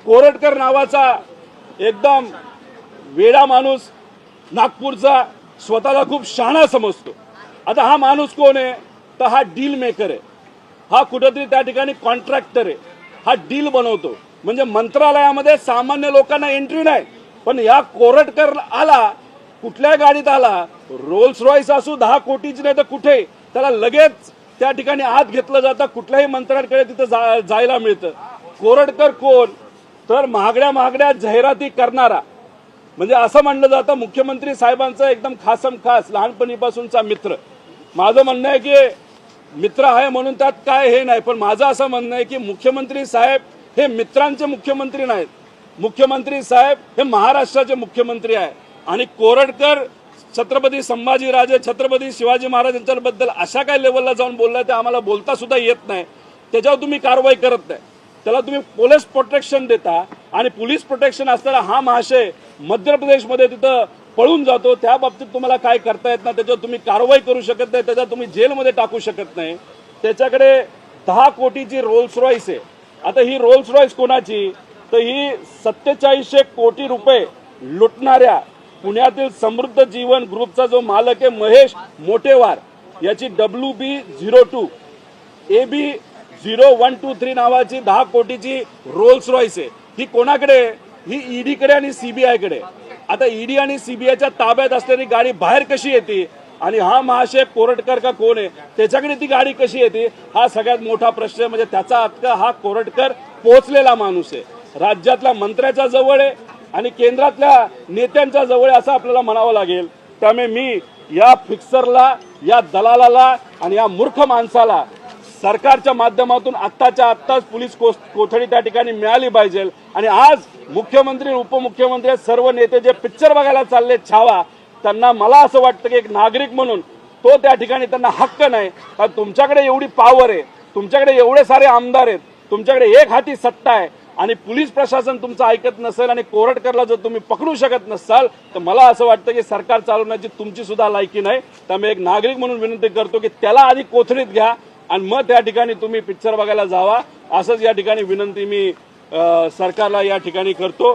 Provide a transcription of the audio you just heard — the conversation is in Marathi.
कोरटकर नावाचा एकदम वेडा माणूस नागपूरचा स्वतःला खूप शहाणा समजतो। आता हा माणूस कोण आहे तर हा डील मेकर आहे, हा कुठेतरी त्या ठिकाणी कॉन्ट्रॅक्टर आहे, हा डील बनवतो। म्हणजे मंत्रालयामध्ये सामान्य लोकांना एंट्री नाही, पण या कोरटकर आला कुठल्या गाडीत आला, रोल्स रॉयस असू 10 कोटीची नाही तर कुठे, त्याला लगेच त्या ठिकाणी आत घेतलं जातं, कुठल्याही मंत्र्यांकडे तिथं जायला मिळतं। कोरटकर कोण तर महागड्या जाहिराती करणारा, म्हणजे असं म्हणलं जातं मुख्यमंत्री साहेबांचा एकदम खासम खास लहानपणीपासूनचा मित्र। माझं म्हणणं आहे की मित्र आहे म्हणून त्यात काय हे नाही, पण माझं असं म्हणणं आहे की मुख्यमंत्री साहेब हे मित्रांचे मुख्यमंत्री नाहीत, मुख्यमंत्री साहेब हे महाराष्ट्राचे मुख्यमंत्री आहे। आणि कोरटकर छत्रपती संभाजीराजे छत्रपती शिवाजी महाराजांच्याबद्दल अशा काय लेवलला जाऊन बोललाय ते आम्हाला बोलता सुद्धा येत नाही। त्याच्यावर तुम्ही कारवाई करत नाही, त्याला तुम्ही पोलीस प्रोटेक्शन देता आणि पोलीस प्रोटेक्शन असताना हा महाशय मध्य प्रदेशमध्ये तिथं पळून जातो, त्या बाबतीत तुम्हाला काय करता येत नाही, त्याच्यावर तुम्ही कारवाई करू शकत नाही, त्याच्यावर तुम्ही जेलमध्ये टाकू शकत नाही। त्याच्याकडे 10 कोटीची रोल्स रॉयस आहे। आता ही रोल्स रॉयस कोणाची तर ही 4700 कोटी रुपये लुटणाऱ्या पुण्यातील समृद्ध जीवन ग्रुपचा जो मालक आहे महेश मोटेवार याची WB02 AB0123 नावाची 10 कोटीची रोल्स रॉयस आहे। ही कोणाकडे, ही ईडी कडे आणि सीबीआय कडे। आता ईडी आणि सीबीआयच्या ताब्यात असलेली गाडी बाहेर कशी येते आणि हा महाशय कोरटकर का कोण आहे त्याच्याकडे ती गाडी कशी येते, हा सगळ्यात मोठा प्रश्न आहे। म्हणजे त्याचा हक्क हा कोरटकर पोहोचलेला माणूस आहे, राज्यातल्या मंत्र्याच्या जवळ आहे आणि केंद्रातल्या नेत्यांच्या जवळ असं आपल्याला म्हणावं लागेल। त्यामुळे मी या फिक्सरला, या दलालाला आणि या मूर्ख माणसाला सरकारच्या माध्यमातून आत्ताच्या आत्ताच पोलीस कोठडी त्या ठिकाणी मिळाली पाहिजे। आणि आज मुख्यमंत्री उपमुख्यमंत्री सर्व नेते जे पिक्चर बघायला चालले छावा, त्यांना मला असं वाटतं की एक नागरिक म्हणून तो त्या ठिकाणी त्यांना हक्क नाही, कारण तुमच्याकडे एवढी पॉवर आहे, तुमच्याकडे एवढे सारे आमदार आहेत, तुमच्याकडे एक हाती सत्ता आहे आणि पोलीस प्रशासन तुमचं ऐकत नसेल आणि कोरटकरला जर तुम्ही पकडू शकत नसाल तर मला असं वाटतं की सरकार चालवण्याची तुमची सुद्धा लायकी नाही। त्यामुळे एक नागरिक म्हणून विनंती करतो की त्याला आधी कोठडीत घ्या आणि मग त्या ठिकाणी तुम्ही पिक्चर बघायला जावा, असंच या ठिकाणी विनंती मी सरकारला या ठिकाणी करतो।